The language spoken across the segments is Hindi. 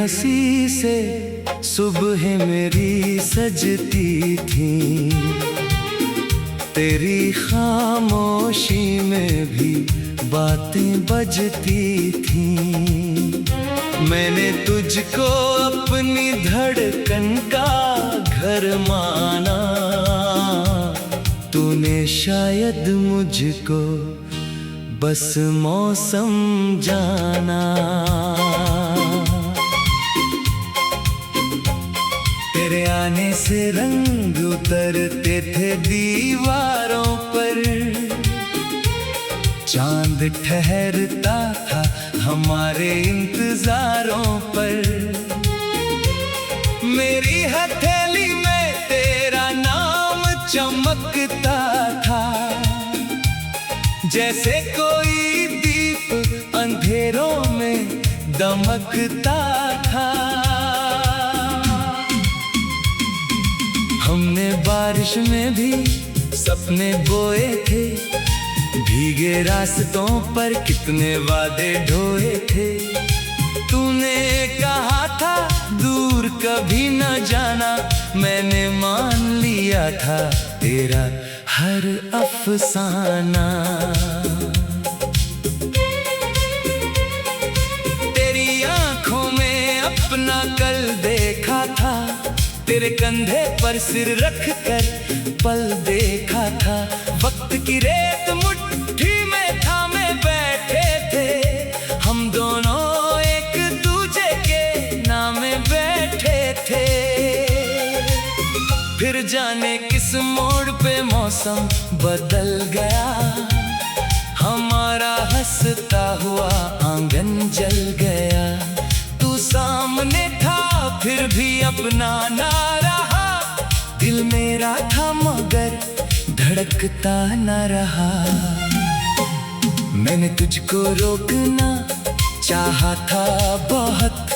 हंसी से सुबह मेरी सजती थी, तेरी खामोशी में भी बातें बजती थी। मैंने तुझको अपनी धड़कन का घर माना, तूने शायद मुझको बस मौसम जाना। तेरे आने से रंग उतरते थे दीवारों पर, चांद ठहरता था हमारे इंतजारों पर। मेरी हथेली में तेरा नाम चमकता था, जैसे कोई दीप अंधेरों में दमकता था। हमने बारिश में भी सपने बोए थे, भीगे रास्तों पर कितने वादे ढोए थे। तूने कहा था दूर कभी न जाना, मैंने मान लिया था तेरा हर अफसाना। तेरी आंखों में अपना कल देखा था, तेरे कंधे पर सिर रख कर पल देखा था। वक्त की रेत मुट्ठी में थामे बैठे थे, हम दोनों एक दूजे के नामे बैठे थे। फिर जाने किस मोड़ पे मौसम बदल गया, हमारा हंसता हुआ आंगन जल गया। तू सामने था फिर भी अपना ना रहा, दिल मेरा था मगर धड़कता न रहा। मैंने तुझको रोकना चाहा था बहुत,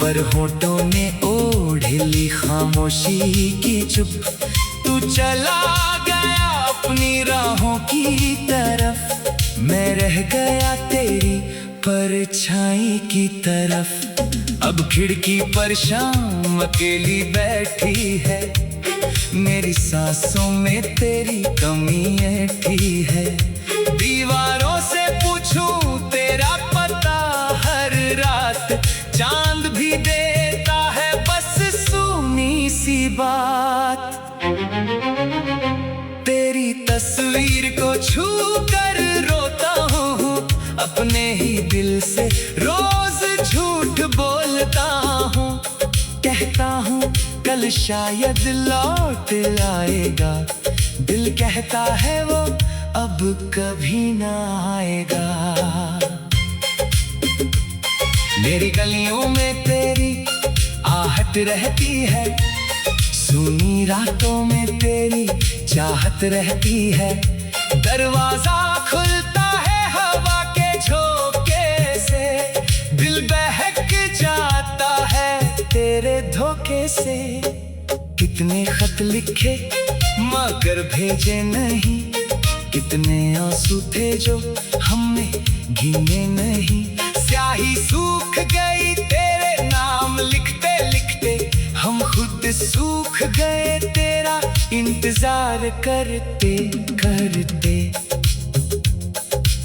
पर होठों ने ओढ़ ली खामोशी की चुप। तू चला गया अपनी राहों की तरफ, मैं रह गया तेरी परछाई की तरफ। अब खिड़की पर शाम अकेली बैठी है, मेरी सांसों में तेरी कमी ऐठी है। दीवारों से पूछूं तेरा पता हर रात, चांद भी देता है बस सूनी सी बात। तेरी तस्वीर को छू कर रोता हूँ, अपने ही दिल से रोज झूठ बोलता हूँ। कहता हूँ कल शायद लौट आएगा, दिल कहता है वो अब कभी ना आएगा। मेरी गलियों में तेरी आहट रहती है, सूनी रातों में तेरी चाहत रहती है। दरवाजा खुलता है हवा के झोंके से, दिल बहक जाता है तेरे धोखे से। कितने खत लिखे मगर भेजे नहीं, कितने आंसू थे जो हमने गिने नहीं। स्याही सूख गई तेरे नाम लिखते लिखते, हम खुद सूख गए तेरा इंतजार करते करते।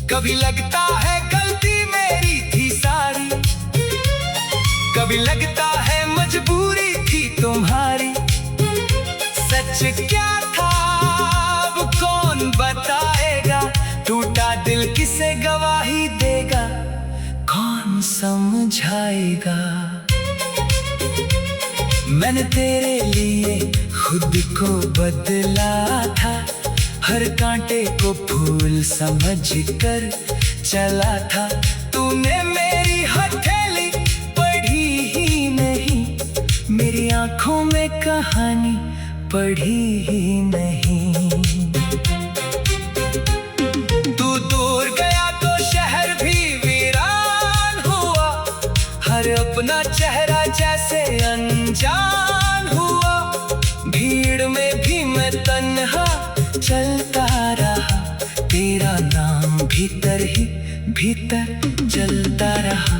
कभी लगता है गलती मेरी थी सारी, कभी लगता है मजबूरी थी तुम्हारी। सच क्या था अब कौन बताएगा, टूटा दिल किसे गवाही देगा, कौन समझाएगा। मैंने तेरे लिए खुद को बदला था, हर कांटे को फूल समझ कर चला था। तूने मेरी हथेली पढ़ी ही नहीं, मेरी आंखों में कहानी पढ़ी ही नहीं। तू दूर गया तो शहर भी वीरान हुआ, हर अपना चेहरा जैसे अनजान हुआ। भीड़ में भी मैं तन्हा चलता रहा, तेरा नाम भीतर ही भीतर जलता रहा।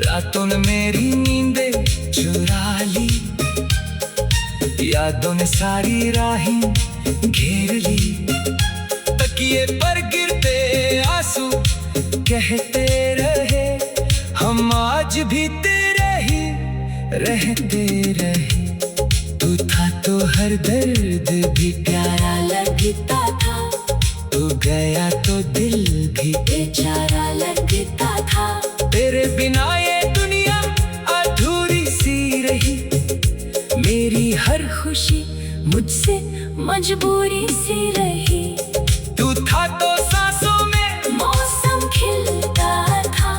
रातों ने मेरी नींदें चुरा ली, यादों ने सारी राहें घेर ली। तकिए पर गिरते आंसू कहते रहे, हम आज भी तेरे ही रहते रहे। तू था तो हर दर्द भी प्यारा लगता था, तू गया तो दिल भी बेचारा लगता था। तेरे बिना ये दुनिया अधूरी सी रही, मेरी हर खुशी मुझसे मजबूरी सी रही। तू था तो सांसों में मौसम खिलता था,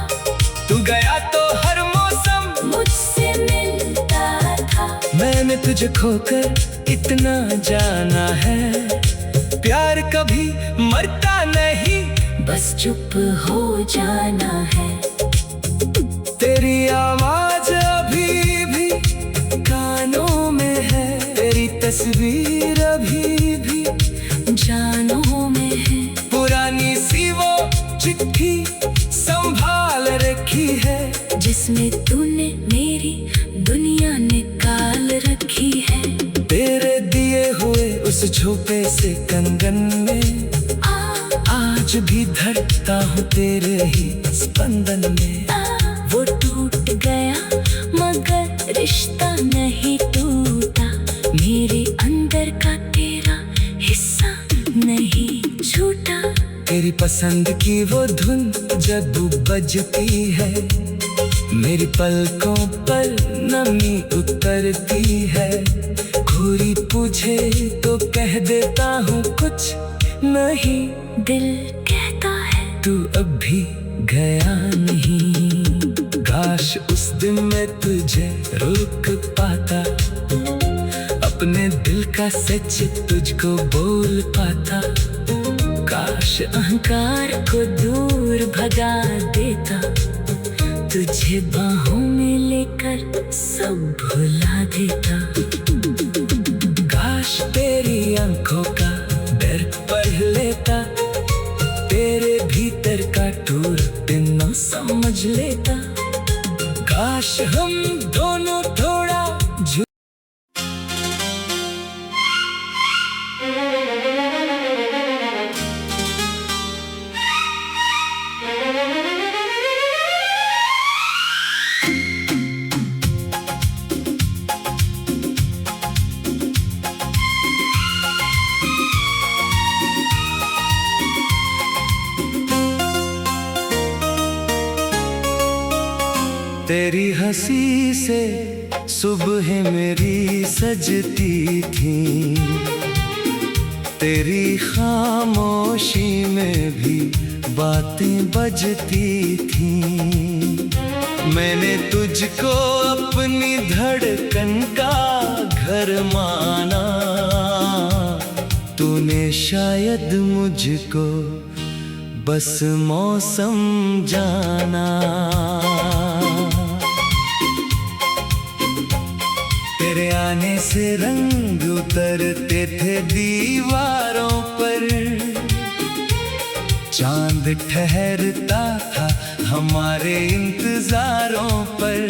तू गया तो हर मौसम मुझसे मिलता था। मैंने तुझे खोकर इतना जाना है, प्यार कभी मरता नहीं, बस चुप हो जाना है। तेरी आवाज अभी भी कानों में है, तेरी तस्वीर अभी भी जानों में है। पुरानी सी वो चिट्ठी संभाल रखी है, जिसमें तूने मेरी दुनिया निकाल रखी है। तेरे दिए हुए उस छुपे से कंगन में आज भी धड़कता हूँ तेरे ही स्पंदन में। वो टूट गया मगर रिश्ता नहीं टूटा, मेरे अंदर का तेरा हिस्सा नहीं छूटा। तेरी पसंद की वो धुन जब बजती है, मेरी पलकों पर नमी उतरती है। घूरी पूछे तो कह देता हूँ कुछ नहीं, दिल कहता है तू अब भी गया नहीं। काश उस दिन मैं तुझे रोक पाता, अपने दिल का सच तुझको बोल पाता। काश अहंकार को दूर भगा देता, तुझे बाहों में लेकर सब भुला देता। काश तेरी आंखों का डर पढ़ लेता, तेरे भीतर का टूर बिना समझ लेता। काश हम दोनों थोड़ा तेरी हंसी से सुबह मेरी सजती थी, तेरी खामोशी में भी बातें बजती थी। मैंने तुझको अपनी धड़कन का घर माना, तूने शायद मुझको बस मौसम जाना। तेरे आने से रंग उतरते थे दीवारों पर, चांद ठहरता था हमारे इंतजारों पर।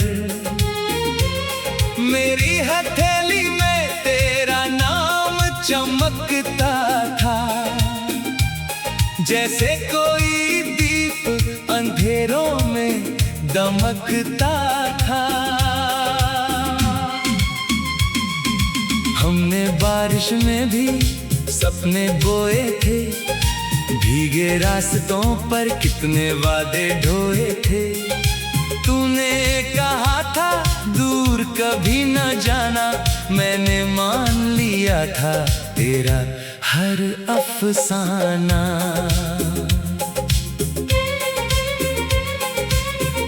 मेरी हथेली में तेरा नाम चमकता था, जैसे कोई दीप अंधेरों में दमकता था। हमने बारिश में भी सपने बोए थे, भीगे रास्तों पर कितने वादे ढोए थे। तूने कहा था दूर कभी न जाना, मैंने मान लिया था तेरा हर अफसाना।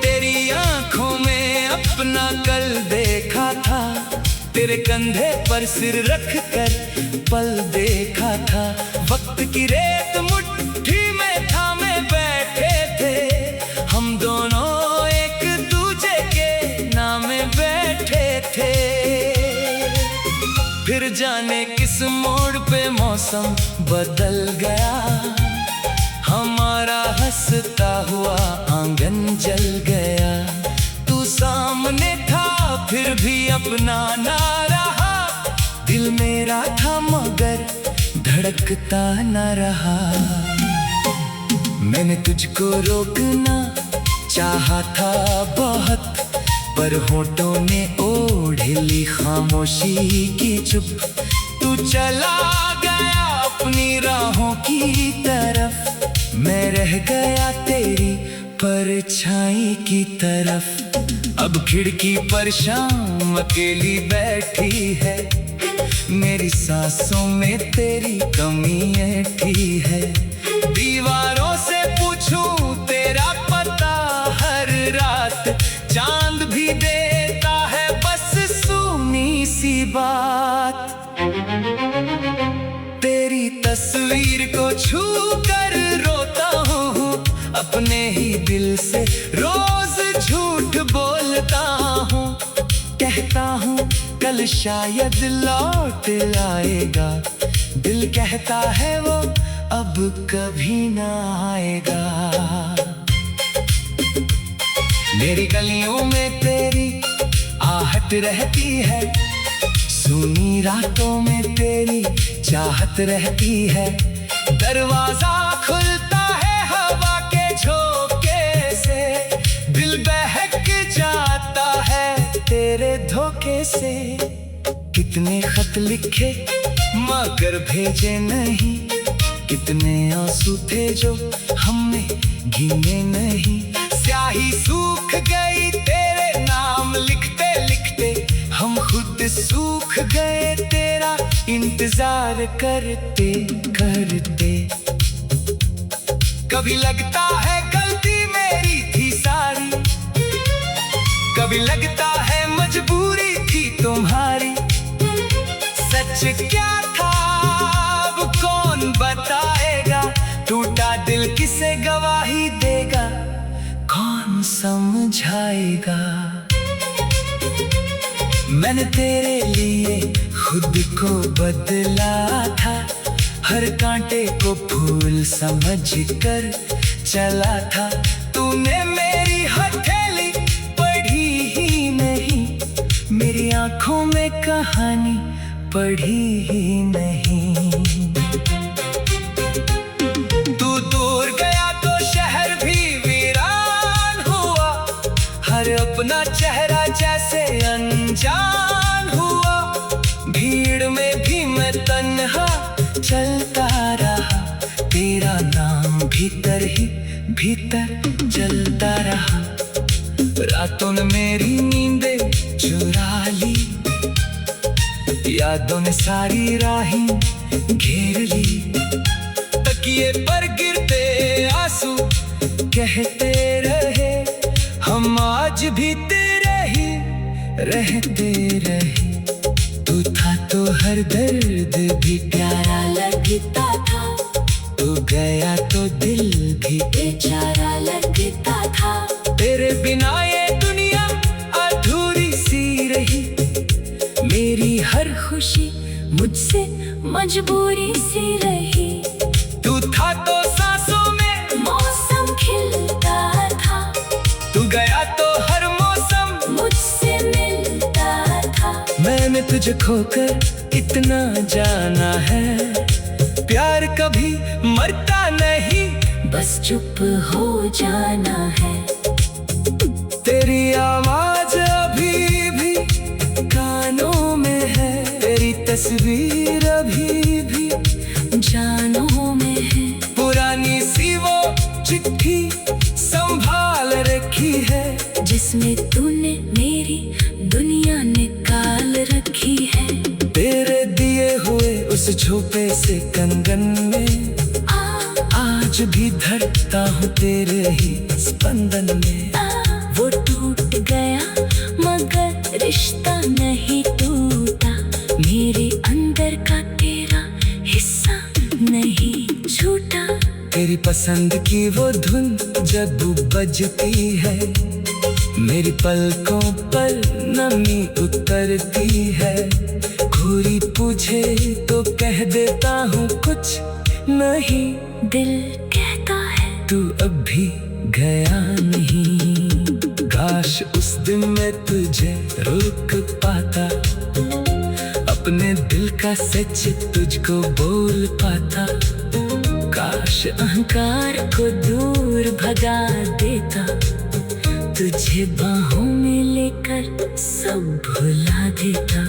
तेरी आंखों में अपना कल देखा था, तेरे कंधे पर सिर रख कर पल देखा था। वक्त की रेत मुट्ठी में थामे बैठे थे, हम दोनों एक दूजे के नाम बैठे थे। फिर जाने किस मोड़ पे मौसम बदल गया, हमारा हंसता हुआ आंगन जल गया। तू सामने था फिर भी अपना ना रहा, दिल मेरा था मगर धड़कता न रहा। मैंने तुझको रोकना चाहा था बहुत, पर होठों ने ओढ़ ली खामोशी की चुप। तू चला गया अपनी राहों की तरफ, मैं रह गया तेरी परछाई की तरफ। अब खिड़की पर शाम अकेली बैठी है, मेरी सांसों में तेरी कमी ऐठी है। दीवारों से पूछूं तेरा पता हर रात, चांद भी देता है बस सूनी सी बात। तेरी तस्वीर को छू कर रोता हूँ, अपने ही दिल से रोज झूठ बोलता हूँ। कहता हूँ कल शायद लौट आएगा, दिल कहता है वो अब कभी ना आएगा। मेरी गलियों में तेरी आहट रहती है, सूनी रातों में तेरी चाहत रहती है। दरवाजा खुलता है हवा के झोंके से, दिल बहक जाता है तेरे धोखे से। कितने खत लिखे मगर भेजे नहीं, कितने आंसू थे जो हमने गिने नहीं। स्याही सूख गई तेरे नाम लिखते लिखते, हम खुद सूख गए तेरा इंतजार करते करते। कभी लगता है गलती मेरी थी सारी, कभी लगता है मजबूरी थी तुम्हारी। सच क्या था अब कौन बताएगा, टूटा दिल किसे गवाही देगा, कौन समझाएगा। मैंने तेरे लिए खुद को बदला था, हर कांटे को फूल समझ कर चला था। तूने मेरी हथेली पढ़ी ही नहीं, मेरी आंखों में कहानी पढ़ी ही नहीं। तू दूर गया तो शहर भी वीरान हुआ, हर अपना चेहरा जैसे अनजान हुआ। भीड़ में भी मैं तन्हा चलता रहा, तेरा नाम भीतर ही भीतर चलता रहा। रातों ने मेरी नींदें चुरा ली, यादों ने सारी राहें घेर ली। तकिए पर गिरते आंसू कहते रहे, हम आज भी तेरे ही रहते रहे। तू था तो हर दर्द भी प्यारा लगता था, तू गया तो दिल भी बेचारा लगता था। तेरे बिना ये दुनिया अधूरी सी रही, मेरी हर खुशी मुझसे मजबूरी सी रही। तू था तो सांसों में मौसम खिलता था, तू गया तो हर मौसम मुझसे मिलता था। मैंने तुझे खोकर इतना जाना है, प्यार कभी मरता नहीं, बस चुप हो जाना है। तेरी आवाज अभी भी कानों में है, तेरी तस्वीर अभी भी जानों में है। पुरानी सी वो चिट्ठी संभाल रखी है, जिसमें तूने मेरी दुनिया निकाल रखी है। तेरे दिए हुए उस झोंपे से कंगन में आज भी धड़कता हूँ तेरे ही स्पंदन में। वो टूट गया मगर रिश्ता नहीं टूटा, मेरे अंदर का तेरा हिस्सा नहीं छूटा। तेरी पसंद की वो धुन जब बजती है, मेरी पलकों पर नमी उतरती है। घूरी पूछे तो कह देता हूँ कुछ नहीं, दिल कहता है तू अब भी गया नहीं। काश उस दिन मैं तुझे रोक पाता, अपने दिल का सच तुझको बोल पाता। काश अहंकार को दूर भगा देता, तुझे बाहों में लेकर सब भुला देता।